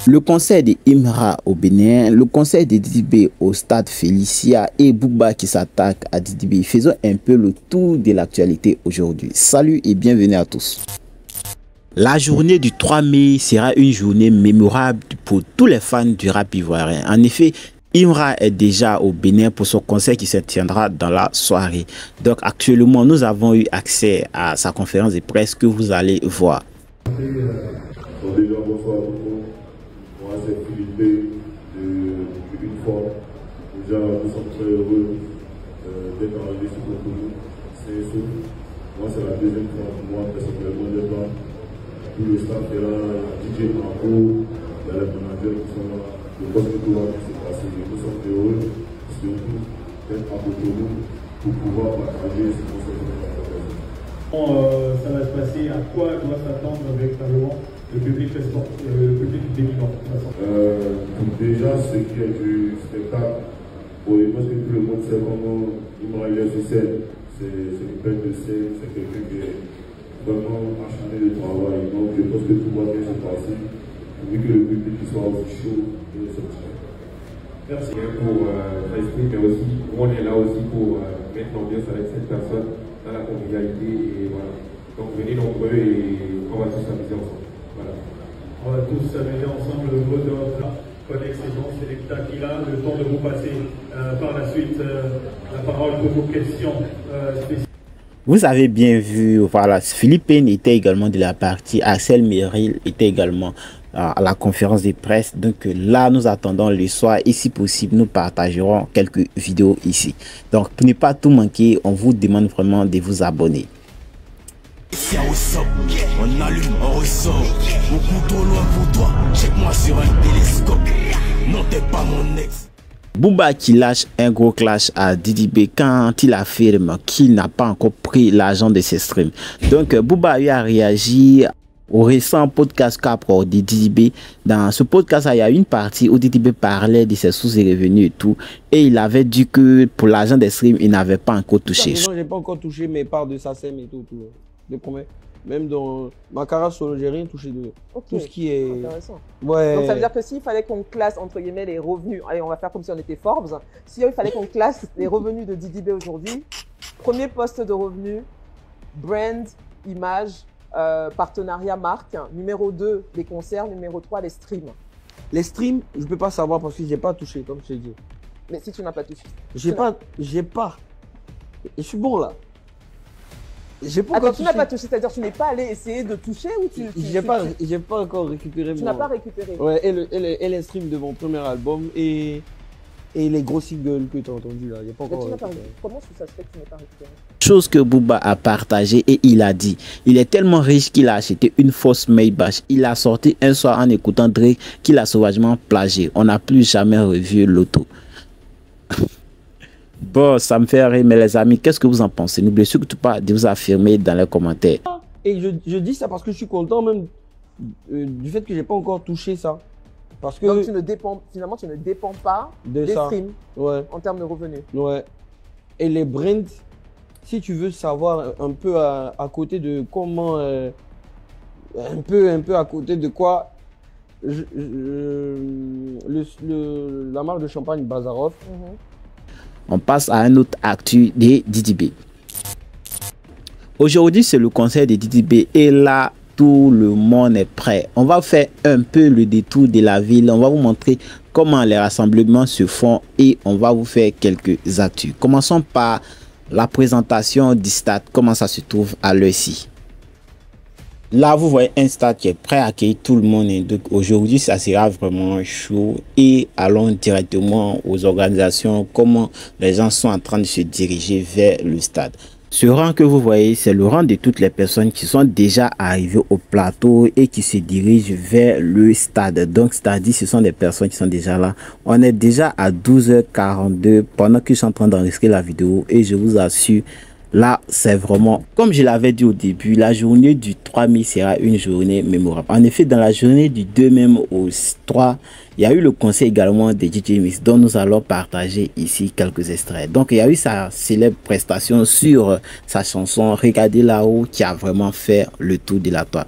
Le concert de Imra au Bénin, le concert de Didi B au stade Félicia et Booba qui s'attaque à Didi B. Faisons un peu le tour de l'actualité aujourd'hui. Salut et bienvenue à tous. La journée du 3 mai sera une journée mémorable pour tous les fans du rap ivoirien. En effet, Imra est déjà au Bénin pour son concert qui se tiendra dans la soirée. Donc actuellement, nous avons eu accès à sa conférence de presse que vous allez voir. Moi, c'est Philippe de Une Forme. Déjà, nous sommes très heureux d'être arrivés sur Cotonou. Moi, c'est la deuxième fois pour moi, personnellement, d'être là. Tout le staff est là, DJ Marco, il y a les managers qui sont là. Je pense que tout va bien se passer. Nous sommes heureux, surtout d'être à Cotonou pour pouvoir partager ce concept. Ça va se passer, à quoi doit s'attendre véritablement le public béninois? Déjà, ce qui est du spectacle, je pense que tout le monde sait comment Imra est sur scène. C'est une bête de scène, c'est quelqu'un qui est vraiment acharné de travail. Donc je pense que tout va bien se passer, vu que le public soit aussi chaud et sortir. Merci. Pour rester, mais aussi, on est là aussi pour mettre l'ambiance avec cette personne dans la convivialité et voilà. Donc venez nombreux et on va tous s'amuser ensemble. Voilà. On va tous s'amuser ensemble. Le mot d'ordre, Codex et Jean Selecta qui a le temps de vous passer par la suite la parole pour vos questions spéciales. Vous avez bien vu, voilà, Philippe était également de la partie, Axel Meril était également à la conférence de presse. Donc là, nous attendons le soir et si possible, nous partagerons quelques vidéos ici. Donc pour ne pas tout manquer, on vous demande vraiment de vous abonner. On allume, on ressort. Beaucoup trop loin pour toi. Check-moi sur un télescope. Non, t'es pas mon ex. Booba qui lâche un gros clash à Didi B quand il affirme qu'il n'a pas encore pris l'argent de ses streams. Donc Booba a réagi au récent podcast Capro de Didi B. Dans ce podcast, il y a une partie où Didi B parlait de ses sources et revenus et tout. Et il avait dit que pour l'argent des streams, il n'avait pas encore touché. Non, j'ai pas encore touché mes parts de SACEM et tout. De combien? Même dans ma carrière solo, j'ai rien touché de tout ce qui est intéressant. Ouais. Donc ça veut dire que s'il fallait qu'on classe entre guillemets les revenus, allez on va faire comme si on était Forbes, s'il fallait qu'on classe les revenus de Didi B aujourd'hui, premier poste de revenus, brand, image, partenariat marque, numéro 2 les concerts, numéro 3 les streams. Les streams, je peux pas savoir parce que j'ai pas touché comme je t'ai dit. Mais si tu n'as pas touché. J'ai pas. Je suis bon là. Attends, tu n'as pas touché, c'est-à-dire tu n'es pas allé essayer de toucher ou tu j'ai pas encore récupéré. Tu n'as pas récupéré. Ouais, et les streams de mon premier album et les gros singles que tu as entendus là, j'ai pas encore. Comment ça se fait que tu n'es pas récupéré? Chose que Booba a partagé et il a dit, il est tellement riche qu'il a acheté une fausse Maybach. Il a sorti un soir en écoutant Drake qu'il a sauvagement plagié. On n'a plus jamais revu l'auto. Bon, ça me fait rire, mais les amis, qu'est-ce que vous en pensez? N'oubliez surtout pas de vous affirmer dans les commentaires. Et je dis ça parce que je suis content même du fait que j'ai pas encore touché ça. Parce que donc finalement tu ne dépends pas des streams en termes de revenus. Ouais. Et les brands, si tu veux savoir un peu à côté de comment, un peu à côté de quoi, la marque de champagne Bazarov. On passe à un autre actu de Didi B. Aujourd'hui, c'est le concert de Didi B et là, tout le monde est prêt. On va faire un peu le détour de la ville. On va vous montrer comment les rassemblements se font et on va vous faire quelques actus. Commençons par la présentation du stade, comment ça se trouve à l'heure-ci. Là, vous voyez un stade qui est prêt à accueillir tout le monde. Donc aujourd'hui, ça sera vraiment chaud. Et allons directement aux organisations, comment les gens sont en train de se diriger vers le stade. Ce rang que vous voyez, c'est le rang de toutes les personnes qui sont déjà arrivées au plateau et qui se dirigent vers le stade. Donc, c'est-à-dire, ce sont des personnes qui sont déjà là. On est déjà à 12h42 pendant que je suis en train d'enregistrer la vidéo et je vous assure, là, c'est vraiment, comme je l'avais dit au début, la journée du 3 mai sera une journée mémorable. En effet, dans la journée du 2 même au 3, il y a eu le concert également de DJ Mix, dont nous allons partager ici quelques extraits. Donc, il y a eu sa célèbre prestation sur sa chanson « Regardez là-haut » qui a vraiment fait le tour de la toile.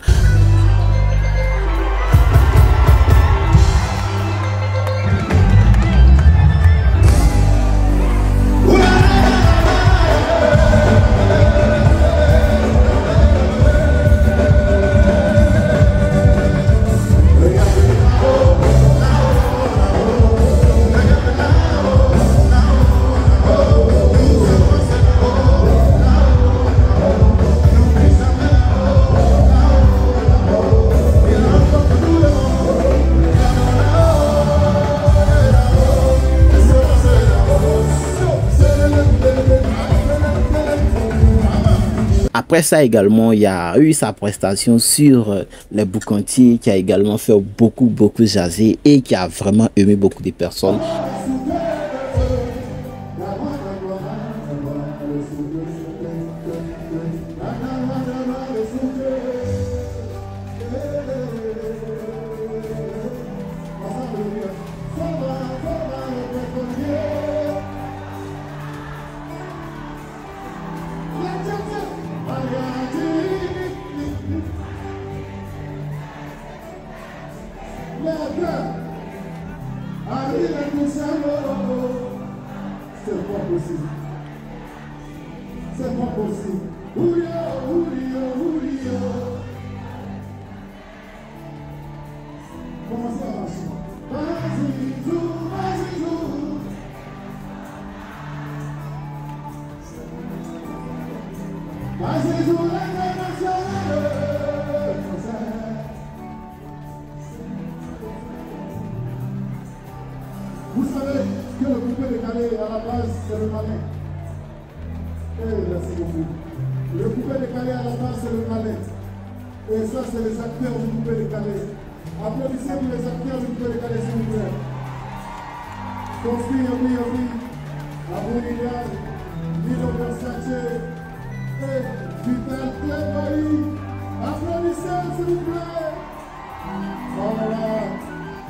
Après ça également, il y a eu sa prestation sur les Boucantiers qui a également fait beaucoup jaser et qui a vraiment aimé beaucoup de personnes. C'est pas possible. Comment ça marche? Vous savez que le coupé décalé à la base, c'est le malin. Merci beaucoup. Le coupé décalé à la base, c'est le malin. Et ça, c'est les acteurs du coupé décalé. Applaudissez pour les acteurs du coupé décalé, s'il vous plaît. Donc, oui. Abou Lilian, Lilo Versace, et Vital Clébaï. Applaudissez, s'il vous plaît. Voilà.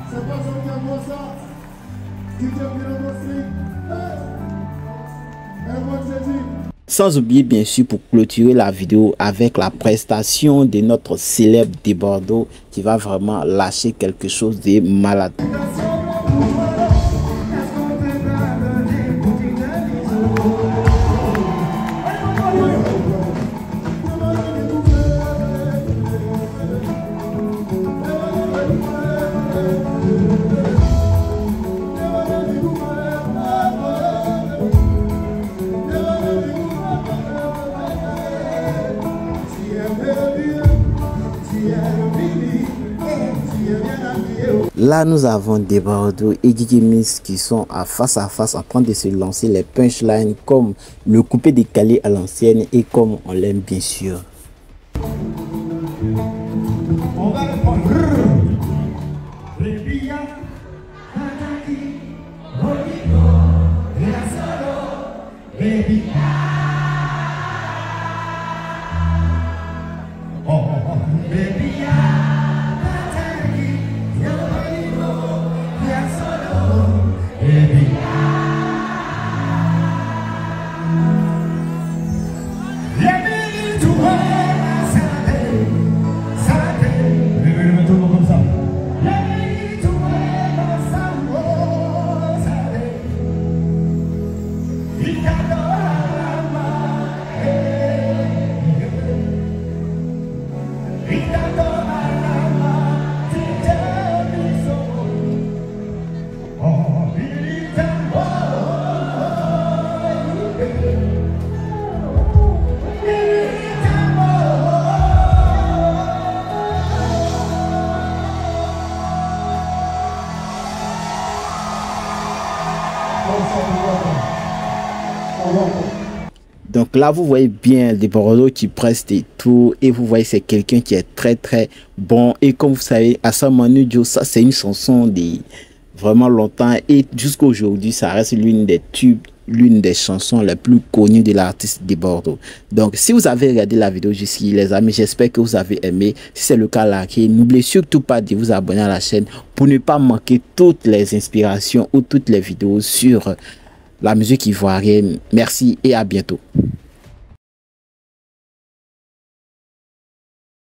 C'est pas ça qui a moi ça. Sans oublier bien sûr pour clôturer la vidéo avec la prestation de notre célèbre de Bordeaux qui va vraiment lâcher quelque chose de malade. Là, nous avons des Bordeaux et Dj Mix qui sont à face en train de se lancer les punchlines comme le coupé décalé à l'ancienne et comme on l'aime bien sûr. On va le prendre. Donc là, vous voyez bien des Bordeaux qui pressent et tout. Et vous voyez, c'est quelqu'un qui est très bon. Et comme vous savez, Assa Manu Dio, ça c'est une chanson de vraiment longtemps. Et jusqu'à aujourd'hui, ça reste l'une des tubes, l'une des chansons les plus connues de l'artiste de Bordeaux. Donc, si vous avez regardé la vidéo jusqu'ici, les amis, j'espère que vous avez aimé. Si c'est le cas, likez. N'oubliez surtout pas de vous abonner à la chaîne pour ne pas manquer toutes les inspirations ou toutes les vidéos sur la musique ivoirienne. Merci et à bientôt.